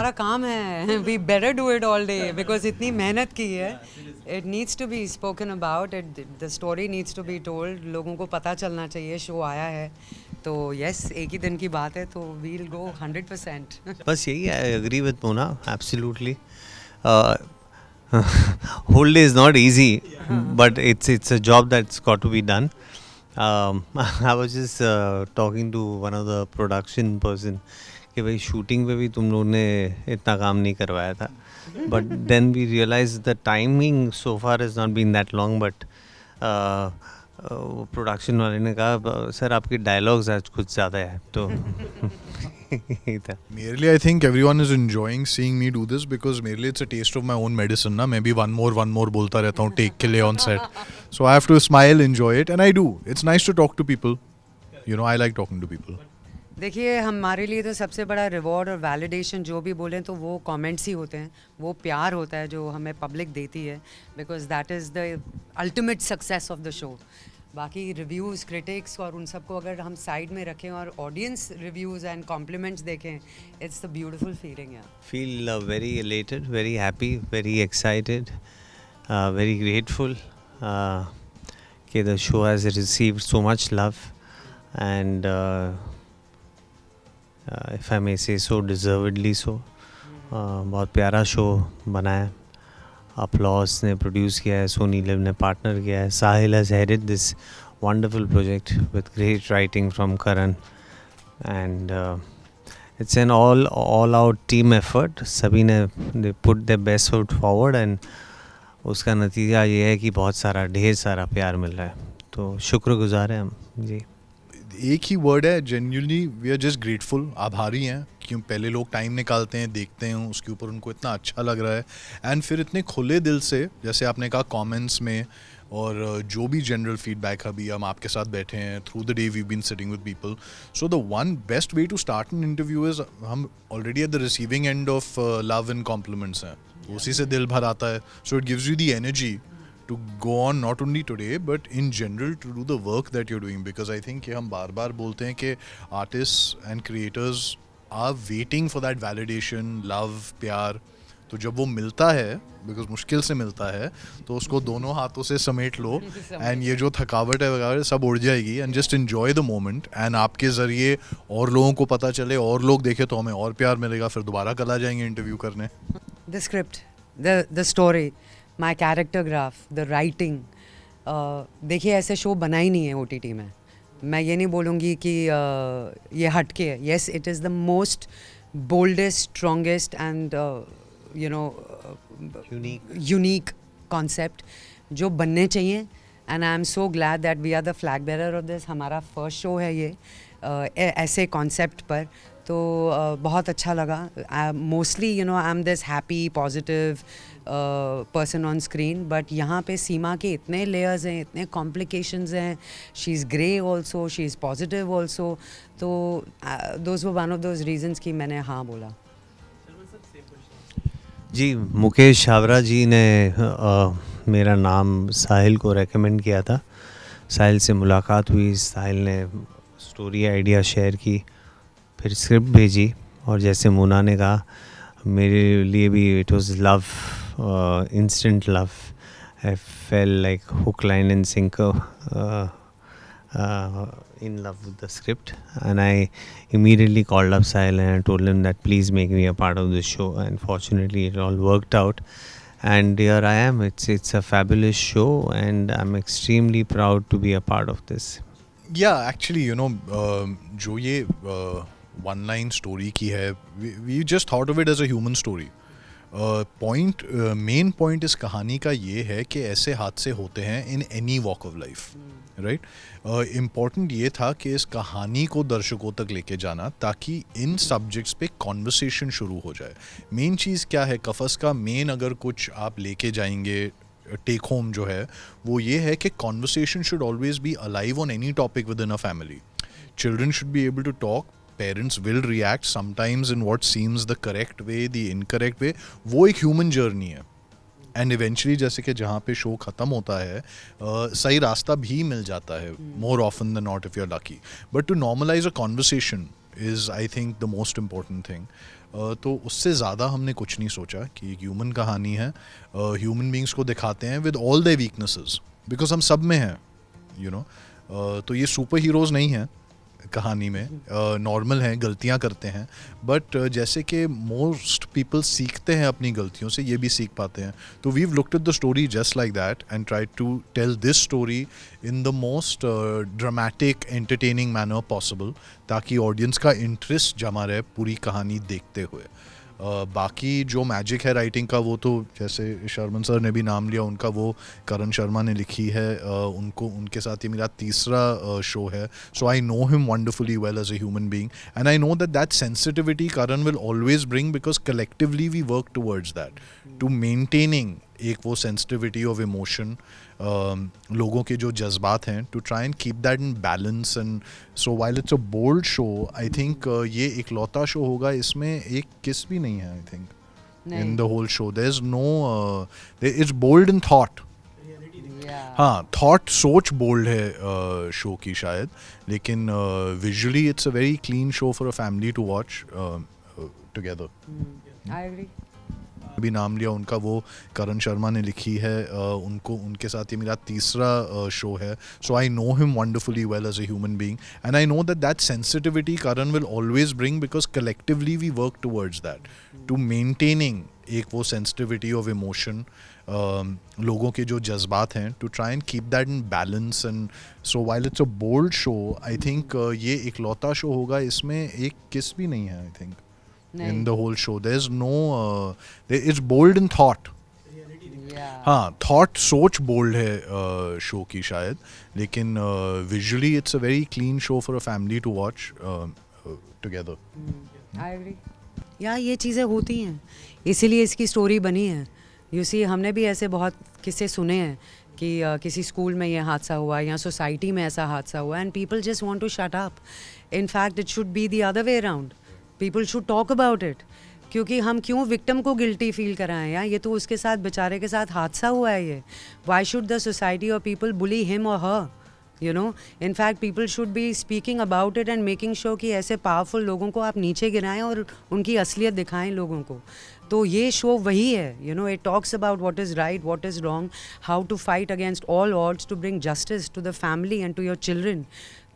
हमारा काम है, we better do it all day because इतनी मेहनत की है. It needs to be spoken about it, the story needs to be told. लोगों को पता चलना चाहिए शो आया है. तो यस, एक ही दिन की बात है, तो वील गो 100%. बस यही है, I agree with Mona absolutely. Whole day is not easy, but it's a job that's got to be done. I was just talking to one of the production person कि भाई शूटिंग पे भी तुम लोगों ने इतना काम नहीं करवाया था. But then we realise the timing so far is not been that long. But production वाले ने कहा सर आपके डायलॉग्स आज कुछ ज़्यादा है. तो Merely, I think everyone is enjoying seeing me do this because merely it's a taste of my own medicine ना. मैं भी one more बोलता रहता हूँ take के लिए on set. So I have to smile, enjoy it, and I do. It's nice to talk to people. You know, I like talking to people. देखिए, हमारे लिए तो सबसे बड़ा रिवॉर्ड और वैलिडेशन जो भी बोलें तो वो कमेंट्स ही होते हैं, वो प्यार होता है जो हमें पब्लिक देती है, because that is the ultimate success of the show. बाकी रिव्यूज़, क्रिटिक्स और उन सबको अगर हम साइड में रखें और ऑडियंस रिव्यूज़ एंड कॉम्प्लीमेंट्स देखें, it's the beautiful feeling. Feel very elated, very happy, very excited, very grateful कि the show has received so much love and if I may say so डिज़र्वेडली सो. बहुत प्यारा show बना है. Applause ने produce किया है, Soni live ने पार्टनर किया है. Sahil has headed this wonderful project with great writing from Karan and it's an all out team effort. सभी ने they put the best foot forward and उसका नतीजा ये है कि बहुत सारा ढेर सारा प्यार मिल रहा है. तो शुक्रगुजार हैं हम जी. एक ही वर्ड है, genuinely we are just grateful. आभारी हैं क्यों पहले लोग टाइम निकालते हैं, देखते हैं, उसके ऊपर उनको इतना अच्छा लग रहा है एंड फिर इतने खुले दिल से, जैसे आपने कहा कमेंट्स में और जो भी जनरल फीडबैक. अभी हम आपके साथ बैठे हैं, through the day we been sitting with people. So the one best way to start an interview is हम already at the receiving end of love and compliments हैं, उसी से दिल भर आता है. So it gives you the energy to go on not only today but in general to do the work that you're doing, because I think कि हम बार बार बोलते हैं कि artists and creators are waiting for that validation, love, प्यार. तो जब वो मिलता है, because मुश्किल से मिलता है, तो उसको दोनों हाथों से समेट लो एंड ये जो थकावट है वगैरह सब उड़ जाएगी and just enjoy the moment. And आपके ज़रिए और लोगों को पता चले और लोग देखें तो हमें और प्यार मिलेगा, फिर दोबारा कल आ जाएंगे इंटरव्यू करने. The script, the story, my character graph, the writing. देखिए, ऐसे शो बना ही नहीं है OTT में. मैं ये नहीं बोलूँगी कि ये हटके है. Yes, it is the most boldest, strongest and you know unique concept जो बनने चाहिए. And I am so glad that we are the flag bearer of this. हमारा फर्स्ट शो है ये ऐसे कॉन्सेप्ट पर. तो बहुत अच्छा लगा. Mostly you know I am this happy positive person on screen, but यहाँ पे सीमा के इतने लेयर्स हैं, इतने कॉम्प्लिकेशंस हैं. She is grey also, she is positive also. तो those were one of those reasons कि मैंने हाँ बोला. जी, मुकेश छाबरा जी ने मेरा नाम साहिल को रेकमेंड किया था. साहिल से मुलाकात हुई, साहिल ने स्टोरी आइडिया शेयर की, फिर स्क्रिप्ट भेजी और जैसे मोना ने कहा मेरे लिए भी it was love, instant love. I fail like hook line and sinker in love with the script, and I immediately called up Sahil and I told him that please make me a part of the show, and fortunately it all worked out and here I am. It's a fabulous show and I'm extremely proud to be a part of this. Yeah, actually, you know, जो ये one line story की है, we just thought of it as a human story. Main point इस कहानी का ये है कि ऐसे हादसे होते हैं in any walk of life, right. Important ये था कि इस कहानी को दर्शकों तक लेके जाना ताकि इन सब्जेक्ट्स पे कॉन्वर्सेशन शुरू हो जाए. मेन चीज़ क्या है कफस का, मेन अगर कुछ आप लेके जाएंगे टेक होम जो है वो ये है कि conversation should always be alive on any topic within a family. Children should be able to talk. Parents will react sometimes in what seems the correct way, the incorrect way. वो एक human journey है and eventually जैसे कि जहाँ पे show ख़त्म होता है सही रास्ता भी मिल जाता है, more often than not if you are lucky. But to normalise a conversation is I think the most important thing. तो उससे ज़्यादा हमने कुछ नहीं सोचा कि एक ह्यूमन कहानी है, ह्यूमन बींग्स को दिखाते हैं with all their weaknesses, because हम सब में हैं, यू नो. तो ये सुपर हीरोज़ नहीं हैं कहानी में, नॉर्मल हैं, गलतियां करते हैं, बट जैसे कि मोस्ट पीपल सीखते हैं अपनी गलतियों से, ये भी सीख पाते हैं. तो we've looked at the story just like that and try to tell this story in the most dramatic entertaining manner possible, ताकि ऑडियंस का इंटरेस्ट जमा रहे पूरी कहानी देखते हुए. बाकी जो मैजिक है राइटिंग का, वो तो जैसे शर्मन सर ने भी नाम लिया उनका, वो करण शर्मा ने लिखी है. उनको, उनके साथ ये मेरा तीसरा शो है. So I know him wonderfully well as a human being, and I know that sensitivity Karan will always bring, because collectively we work towards that, to maintaining एक वो सेंसिटिविटी ऑफ इमोशन, लोगों के जो जज्बात हैं, to try and keep that in balance. And so while it's a bold show, I think ये इकलौता show होगा इसमें एक किस भी नहीं है, I think in the whole show. There is no, it's bold in thought. हाँ, थॉट, सोच बोल्ड है शो की शायद, लेकिन visually it's a very clean show for a family to watch together. I agree. भी नाम लिया उनका, वो करण शर्मा ने लिखी है. उनको, उनके साथ ये मेरा तीसरा शो है. So I know him wonderfully well as a human being, and I know that sensitivity Karan will always bring, because collectively we work towards that, to maintaining एक वो सेंसिटिविटी ऑफ इमोशन, लोगों के जो जज्बात हैं, to try and keep that in balance. And so while it's a bold show, I think ये इकलौता show होगा इसमें एक किस भी नहीं है, I think in the whole show. There's no, it's bold in thought. हाँ, थॉट, सोच बोल्ड है शो की शायद, लेकिन visually it's a very clean show for a family to watch together. I agree. या ये चीज़ें होती हैं, इसीलिए इसकी स्टोरी बनी है. यू सी, हमने भी ऐसे बहुत किस्से सुने हैं कि किसी स्कूल में ये हादसा हुआ या सोसाइटी में ऐसा हादसा हुआ, and people just want to shut up. In fact it should be the other way around. People should talk about it. क्योंकि हम क्यों विक्टिम को गिल्टी फील कराएं? या ये तो उसके साथ, बेचारे के साथ हादसा हुआ है ये. वाई शुड द सोसाइटी और पीपल बुली हिम और her? You know, in fact people should be speaking about it and making sure कि ऐसे पावरफुल लोगों को आप नीचे गिराएं और उनकी असलियत दिखाएं लोगों को. तो ये शो वही है. You know, it talks about what is right, what is wrong, how to fight against all odds to bring justice to the family and to your children.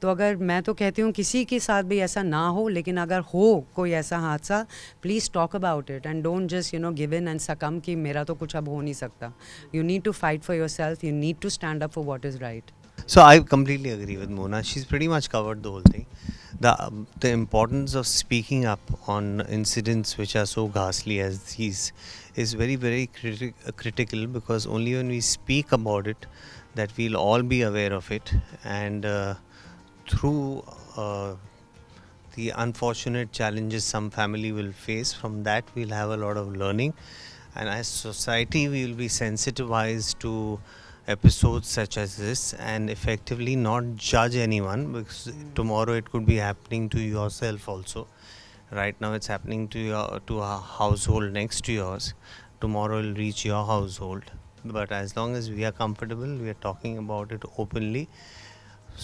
तो अगर, मैं तो कहती हूँ किसी के साथ भी ऐसा ना हो, लेकिन अगर हो कोई ऐसा हादसा, please talk about it and don't just, you know, give in and succumb कि मेरा तो कुछ अब हो नहीं सकता. You need to fight for yourself, you need to stand up for what is right. So I completely agree with Mona. She's pretty much covered the whole thing. The importance of speaking up on incidents which are so ghastly as these is very, very critical, because only when we speak about it that we'll all be aware of it, and through the unfortunate challenges some family will face, from that we'll have a lot of learning, and as society we will be sensitized to episodes such as this, and effectively not judge anyone, because tomorrow it could be happening to yourself also. Right now it's happening to a household next to yours. Tomorrow it'll reach your household. But as long as we are comfortable, we are talking about it openly,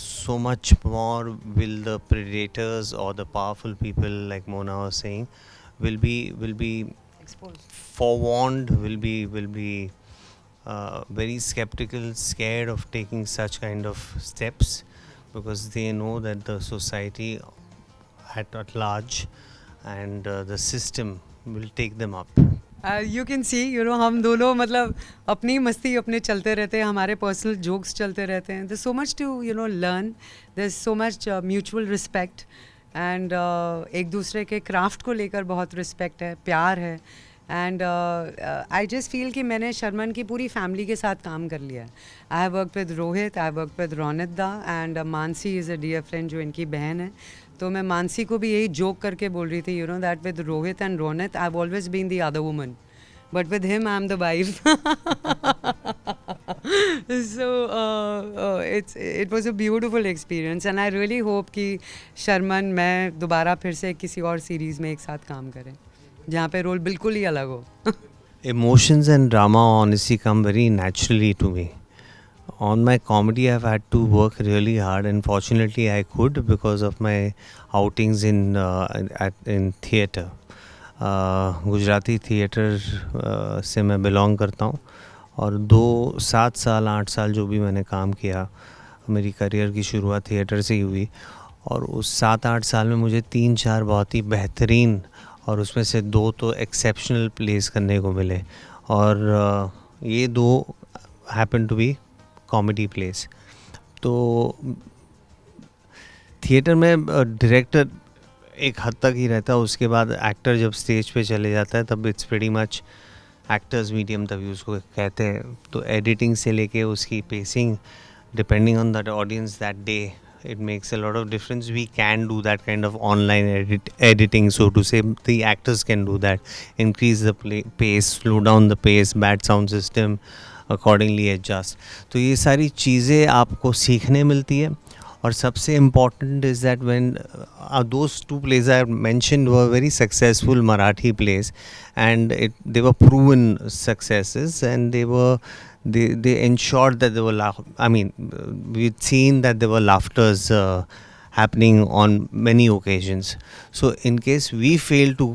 so much more will the predators or the powerful people, like Mona was saying, will be Exposed. forewarned, will be very skeptical, scared of taking such kind of steps, because they know that the society at large and the system will take them up. You can see, you know, हम दोनों मतलब अपनी मस्ती अपने चलते रहते हैं, हमारे पर्सनल जोक्स चलते रहते हैं. there's so much to, you know, learn. there's so much mutual respect, and एक दूसरे के क्राफ्ट को लेकर बहुत रिस्पेक्ट है, प्यार है. एंड आई जस्ट फील कि मैंने शर्मन की पूरी फैमिली के साथ काम कर लिया है. I have work with Rohit, I have work with Ronit da, and Mansi is a dear friend जो इनकी बहन है. तो मैं मानसी को भी यही जोक करके बोल रही थी, you know, that with Rohit and Ronit I have always been the other woman, but with him I'm the wife. So it was a beautiful experience, and I really hope कि शर्मन मैं दोबारा फिर से किसी और सीरीज़ में एक साथ काम करें जहाँ पे रोल बिल्कुल ही अलग हो. Emotions and drama honestly come very naturally to me. on my comedy I've had to work really hard, and fortunately I could because of my outings in theatre. Gujarati theatre से मैं बिलोंग करता हूँ, और 7 साल 8 साल जो भी मैंने काम किया, मेरी करियर की शुरुआत थिएटर से ही हुई, और उस 7-8 साल में मुझे 3-4 बहुत ही बेहतरीन, और उसमें से 2 तो एक्सेप्शनल प्लेस करने को मिले, और ये 2 happen to be comedy places. तो थिएटर में डायरेक्टर एक हद तक ही रहता है, उसके बाद एक्टर जब स्टेज पे चले जाता है तब it's pretty much actors medium तभी उसको कहते हैं. तो एडिटिंग से लेके उसकी pacing, depending on that audience that day, it makes a lot of difference. We can do that kind of online editing, so to say. The actors can do that, increase the pace, slow down the pace, bad sound system, accordingly adjust. तो ये सारी चीज़ें आपको सीखने मिलती है. और सबसे important is that when those 2 plays I mentioned were very successful Marathi plays, and they were proven successes, and they ensured that there were we'd seen that there were laughters happening on many occasions. So in case we fail to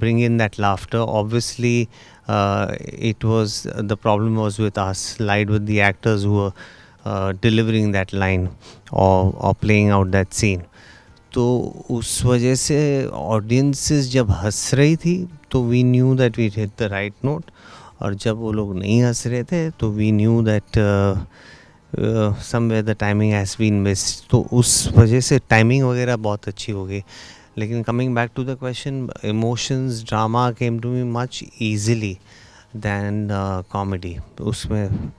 bring in that laughter, obviously the problem was with us, lied with the actors who were delivering that line or playing out that scene. तो उस वजह से audiences जब हंस रही थी तो we knew that we hit the right note, और जब वो लोग नहीं हंस रहे थे तो we knew that somewhere the timing has been missed. तो उस वजह से टाइमिंग वगैरह बहुत अच्छी हो गई. लेकिन coming back to the question, emotions, drama came to me much easily than comedy. उसमें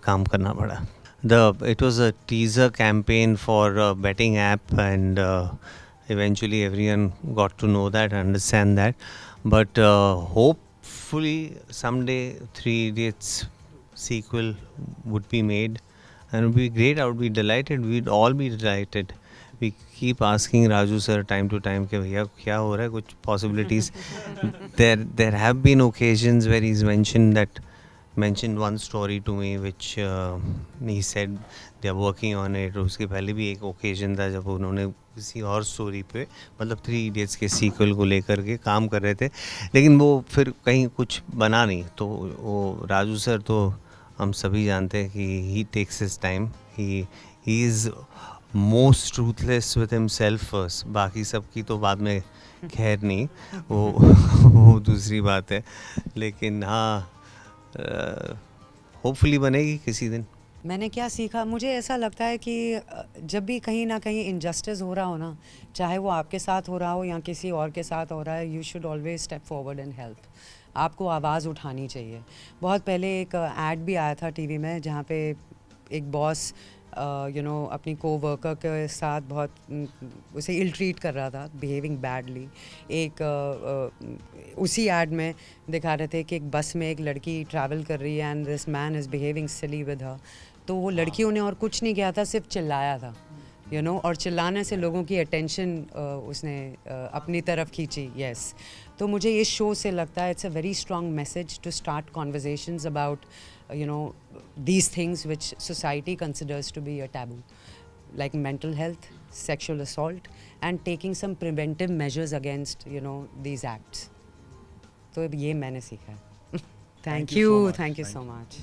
काम करना पड़ा. It was a teaser campaign for a betting app, and eventually everyone got to know that, understand that. But hopefully someday 3 Idiots sequel would be made, and it would be great. I would be delighted. We'd all be delighted. We keep asking Raju sir time to time कि भैया क्या हो रहा है, कुछ possibilities. There have been occasions where he's mentioned one story to me which he said they are working on it. उसके पहले भी एक occasion था जब उन्होंने किसी और स्टोरी पे, मतलब 3 Idiots के सीक्वल को लेकर के काम कर रहे थे, लेकिन वो फिर कहीं कुछ बना नहीं. तो वो राजू सर तो हम सभी जानते हैं कि he takes his time. He is most truthless with himself first. बाकी सब की तो बाद में खैर नहीं, वो दूसरी बात है. लेकिन हाँ, होपफुली बनेगी किसी दिन. मैंने क्या सीखा, मुझे ऐसा लगता है कि जब भी कहीं ना कहीं इनजस्टिस हो रहा हो ना, चाहे वो आपके साथ हो रहा हो या किसी और के साथ हो रहा है, you should always step forward and help. आपको आवाज़ उठानी चाहिए. बहुत पहले एक ऐड भी आया था टीवी में जहाँ पे एक बॉस अपनी को-वर्कर के साथ बहुत उसे इल ट्रीट कर रहा था, बिहेविंग बैडली. उसी ऐड में दिखा रहे थे कि एक बस में एक लड़की ट्रैवल कर रही है and this man is behaving silly with her. तो वो लड़कियों ने और कुछ नहीं किया था, सिर्फ चिल्लाया था, और चिल्लाने से लोगों की अटेंशन उसने अपनी तरफ खींची. यस. तो मुझे इस शो से लगता है it's a very strong message to start conversations about these things which society considers to be a taboo, like mental health, sexual assault, and taking some preventive measures against these acts. तो ये मैंने सीखा है. Thank you so much.